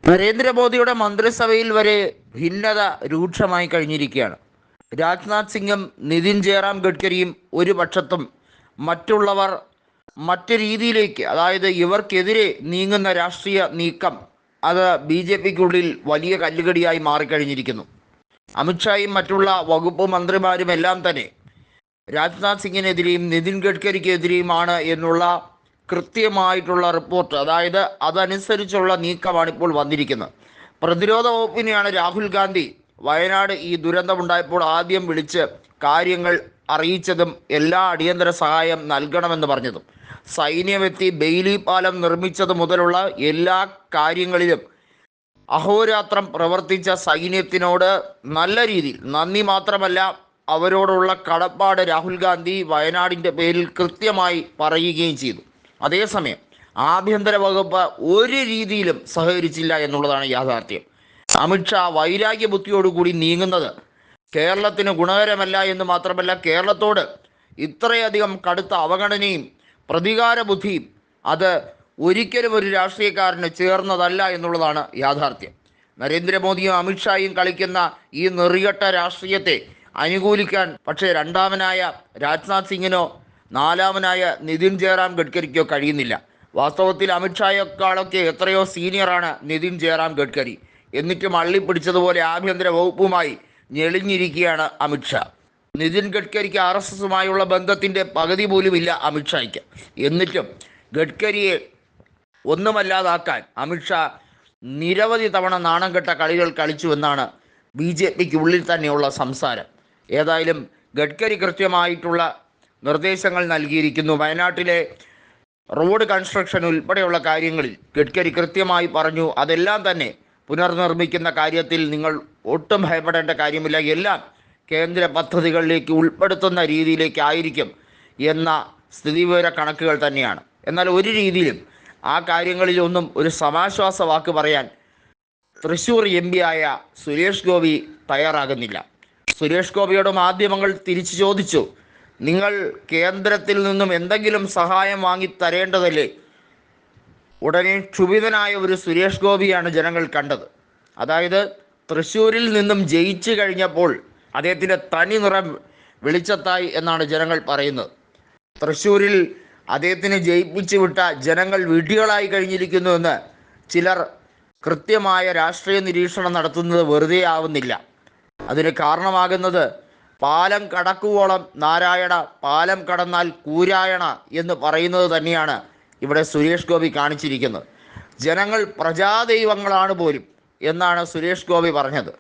നരേന്ദ്രമോദിയുടെ മന്ത്രിസഭയിൽ വരെ ഭിന്നത രൂക്ഷമായി കഴിഞ്ഞിരിക്കുകയാണ്. രാജ്നാഥ് സിംഗും നിതിൻ ജയറാം ഗഡ്കരിയും ഒരു പക്ഷത്തും മറ്റുള്ളവർ മറ്റു രീതിയിലേക്ക്, അതായത് ഇവർക്കെതിരെ നീങ്ങുന്ന രാഷ്ട്രീയ നീക്കം അത് BJPക്കുള്ളിൽ വലിയ കല്ലുകടിയായി മാറിക്കഴിഞ്ഞിരിക്കുന്നു. അമിത്ഷായും മറ്റുള്ള വകുപ്പ് മന്ത്രിമാരും എല്ലാം തന്നെ രാജ്നാഥ് സിംഗിനെതിരെയും നിതിൻ ഗഡ്കരിക്കെതിരെയുമാണ് എന്നുള്ള കൃത്യമായിട്ടുള്ള റിപ്പോർട്ട്, അതായത് അതനുസരിച്ചുള്ള നീക്കമാണ് ഇപ്പോൾ വന്നിരിക്കുന്നത്. പ്രതിരോധ വകുപ്പിനെയാണ് രാഹുൽ ഗാന്ധി വയനാട് ഈ ദുരന്തമുണ്ടായപ്പോൾ ആദ്യം വിളിച്ച് കാര്യങ്ങൾ അറിയിച്ചതും എല്ലാ അടിയന്തര സഹായം നൽകണമെന്ന് പറഞ്ഞതും. സൈന്യമെത്തി ബെയിലി പാലം നിർമ്മിച്ചത് മുതലുള്ള എല്ലാ കാര്യങ്ങളിലും അഹോരാത്രം പ്രവർത്തിച്ച സൈന്യത്തിനോട് നല്ല രീതിയിൽ നന്ദി മാത്രമല്ല, അവരോടുള്ള കടപ്പാട് രാഹുൽ ഗാന്ധി വയനാടിൻ്റെ പേരിൽ കൃത്യമായി പറയുകയും ചെയ്തു. അതേസമയം ആഭ്യന്തര വകുപ്പ് ഒരു രീതിയിലും സഹകരിച്ചില്ല എന്നുള്ളതാണ് യാഥാർത്ഥ്യം. അമിത്ഷാ വൈരാഗ്യ ബുദ്ധിയോടുകൂടി നീങ്ങുന്നത് കേരളത്തിന് ഗുണകരമല്ല എന്ന് മാത്രമല്ല, കേരളത്തോട് ഇത്രയധികം കടുത്ത അവഗണനയും പ്രതികാര ബുദ്ധിയും അത് ഒരിക്കലും ഒരു രാഷ്ട്രീയക്കാരന് ചേർന്നതല്ല എന്നുള്ളതാണ് യാഥാർത്ഥ്യം. നരേന്ദ്രമോദിയും അമിത്ഷായും കളിക്കുന്ന ഈ നെറികെട്ട രാഷ്ട്രീയത്തെ അനുകൂലിക്കാൻ പക്ഷേ രണ്ടാമനായ രാജ്നാഥ് സിംഗിനോ നാലാമനായ നിതിൻ ജയറാം ഗഡ്കരിക്കോ കഴിയുന്നില്ല. വാസ്തവത്തിൽ അമിത്ഷായേക്കാളൊക്കെ എത്രയോ സീനിയറാണ് നിതിൻ ജയറാം ഗഡ്കരി. എന്നിട്ടും അള്ളിപ്പിടിച്ചതുപോലെ ആഭ്യന്തര വകുപ്പുമായി ഞെളിഞ്ഞിരിക്കുകയാണ് അമിത്ഷാ. നിതിൻ ഗഡ്കരിക്ക് RSSുമായുള്ള ബന്ധത്തിൻ്റെ പകുതി പോലും ഇല്ല അമിത്ഷായ്ക്ക്. എന്നിട്ടും ഗഡ്കരിയെ ഒന്നുമല്ലാതാക്കാൻ അമിത്ഷാ നിരവധി തവണ നാണം കെട്ട കളികൾ കളിച്ചു എന്നാണ് BJPക്കുള്ളിൽ തന്നെയുള്ള സംസാരം. ഏതായാലും ഗഡ്കരി കൃത്യമായിട്ടുള്ള നിർദ്ദേശങ്ങൾ നൽകിയിരിക്കുന്നു. വയനാട്ടിലെ റോഡ് കൺസ്ട്രക്ഷൻ ഉൾപ്പെടെയുള്ള കാര്യങ്ങളിൽ ഗഡ്കരി കൃത്യമായി പറഞ്ഞു, അതെല്ലാം തന്നെ പുനർനിർമ്മിക്കുന്ന കാര്യത്തിൽ നിങ്ങൾ ഒട്ടും ഭയപ്പെടേണ്ട കാര്യമില്ല, എല്ലാം കേന്ദ്ര പദ്ധതികളിലേക്ക് ഉൾപ്പെടുത്തുന്ന രീതിയിലേക്കായിരിക്കും എന്ന സ്ഥിതിവിവര കണക്കുകൾ തന്നെയാണ്. എന്നാൽ ഒരു രീതിയിലും ആ കാര്യങ്ങളിലൊന്നും ഒരു സമാശ്വാസ വാക്ക് പറയാൻ തൃശ്ശൂർ MP ആയ സുരേഷ് ഗോപി തയ്യാറാകുന്നില്ല. സുരേഷ് ഗോപിയോട് മാധ്യമങ്ങൾ തിരിച്ചു ചോദിച്ചു, നിങ്ങൾ കേന്ദ്രത്തിൽ നിന്നും എന്തെങ്കിലും സഹായം വാങ്ങി തരേണ്ടതല്ലേ? ഉടനെ ക്ഷുഭിതനായ ഒരു സുരേഷ് ഗോപിയാണ് ജനങ്ങൾ കണ്ടത്. അതായത് തൃശ്ശൂരിൽ നിന്നും ജയിച്ചു കഴിഞ്ഞപ്പോൾ അദ്ദേഹത്തിൻ്റെ തനി നിറം വെളിച്ചത്തായി എന്നാണ് ജനങ്ങൾ പറയുന്നത്. തൃശ്ശൂരിൽ അദ്ദേഹത്തിനെ ജയിപ്പിച്ചു വിട്ട ജനങ്ങൾ വിഡ്ഢികളായി കഴിഞ്ഞിരിക്കുന്നുവെന്ന് ചിലർ കൃത്യമായ രാഷ്ട്രീയ നിരീക്ഷണം നടത്തുന്നത് വെറുതെ ആവുന്നില്ല. അതിന് കാരണമാകുന്നത് പാലം കടക്കുവോളം നാരായണ, പാലം കടന്നാൽ കൂരായണ എന്ന് പറയുന്നത് തന്നെയാണ് ഇവിടെ സുരേഷ് ഗോപി കാണിച്ചിരിക്കുന്നത്. ജനങ്ങൾ പ്രജാദൈവങ്ങളാണ് പോലും എന്നാണ് സുരേഷ് ഗോപി പറഞ്ഞത്.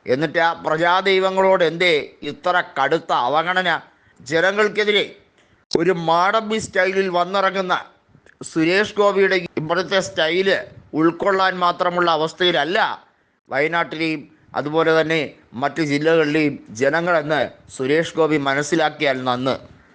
എന്നിട്ട് ആ പ്രജാദൈവങ്ങളോട് എന്തേ ഇത്ര കടുത്ത അവഗണന? ജനങ്ങൾക്കെതിരെ ഒരു മാടമ്പി സ്റ്റൈലിൽ വന്നിറങ്ങുന്ന സുരേഷ് ഗോപിയുടെ ഇപ്പോഴത്തെ സ്റ്റൈല് ഉൾക്കൊള്ളാൻ മാത്രമുള്ള അവസ്ഥയിലല്ല വയനാട്ടിലെയും അതുപോലെ തന്നെ മറ്റ് ജില്ലകളിലെയും ജനങ്ങളെന്ന് സുരേഷ് ഗോപി മനസ്സിലാക്കിയാൽ നന്ന്.